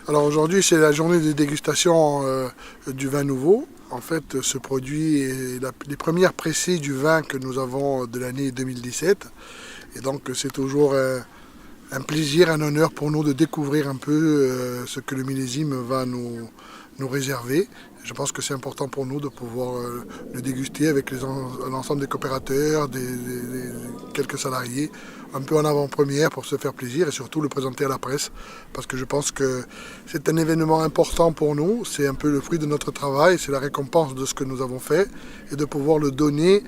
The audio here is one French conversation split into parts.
Alors aujourd'hui, c'est la journée de dégustation du vin nouveau. En fait, ce produit est les premières pressées du vin que nous avons de l'année 2017. Et donc, c'est toujours un plaisir, un honneur pour nous de découvrir un peu ce que le millésime va nous réserver. Je pense que c'est important pour nous de pouvoir le déguster avec l'ensemble des coopérateurs, quelques salariés, un peu en avant-première pour se faire plaisir et surtout le présenter à la presse. Parce que je pense que c'est un événement important pour nous, c'est un peu le fruit de notre travail, c'est la récompense de ce que nous avons fait et de pouvoir le donner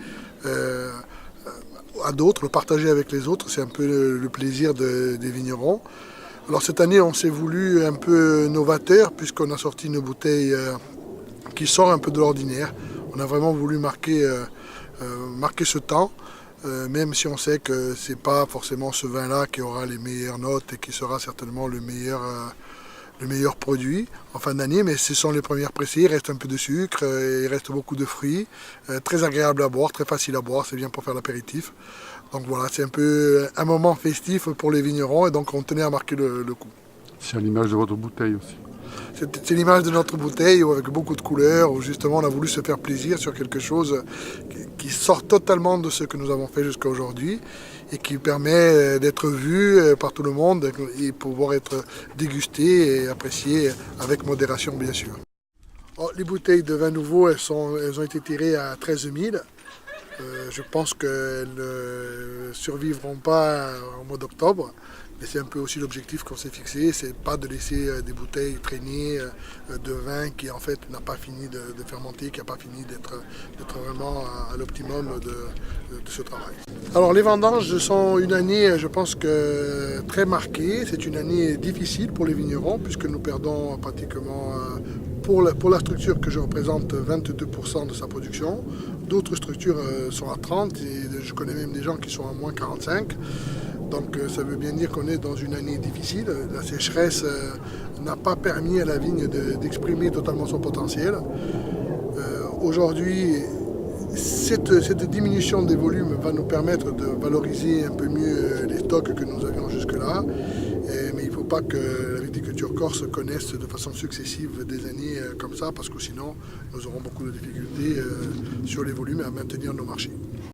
à d'autres, le partager avec les autres, c'est un peu le plaisir des vignerons. Alors cette année, on s'est voulu un peu novateur puisqu'on a sorti une bouteille qui sort un peu de l'ordinaire. On a vraiment voulu marquer ce temps, même si on sait que c'est pas forcément ce vin-là qui aura les meilleures notes et qui sera certainement le meilleur produit en fin d'année, mais ce sont les premières pressées, il reste un peu de sucre, il reste beaucoup de fruits, très agréable à boire, très facile à boire, c'est bien pour faire l'apéritif. Donc voilà, c'est un peu un moment festif pour les vignerons et donc on tenait à marquer le coup. C'est à l'image de votre bouteille aussi. C'est l'image de notre bouteille avec beaucoup de couleurs, où justement on a voulu se faire plaisir sur quelque chose qui sort totalement de ce que nous avons fait jusqu'à aujourd'hui et qui permet d'être vu par tout le monde et pouvoir être dégusté et apprécié avec modération bien sûr. Les bouteilles de vin nouveau, elles ont été tirées à 13 000. Je pense qu'elles ne survivront pas au mois d'octobre. Mais c'est un peu aussi l'objectif qu'on s'est fixé, c'est pas de laisser des bouteilles traîner de vin qui en fait n'a pas fini de fermenter, qui n'a pas fini d'être vraiment à l'optimum de ce travail. Alors les vendanges sont une année, je pense que très marquée. C'est une année difficile pour les vignerons puisque nous perdons pratiquement pour la structure que je représente 22% de sa production. D'autres structures sont à 30 et je connais même des gens qui sont à moins 45. Donc ça veut bien dire qu'on est dans une année difficile. La sécheresse n'a pas permis à la vigne d'exprimer totalement son potentiel. Aujourd'hui, cette diminution des volumes va nous permettre de valoriser un peu mieux les stocks que nous avions jusque-là. Mais il ne faut pas que la viticulture corse connaisse de façon successive des années comme ça, parce que sinon nous aurons beaucoup de difficultés sur les volumes à maintenir nos marchés.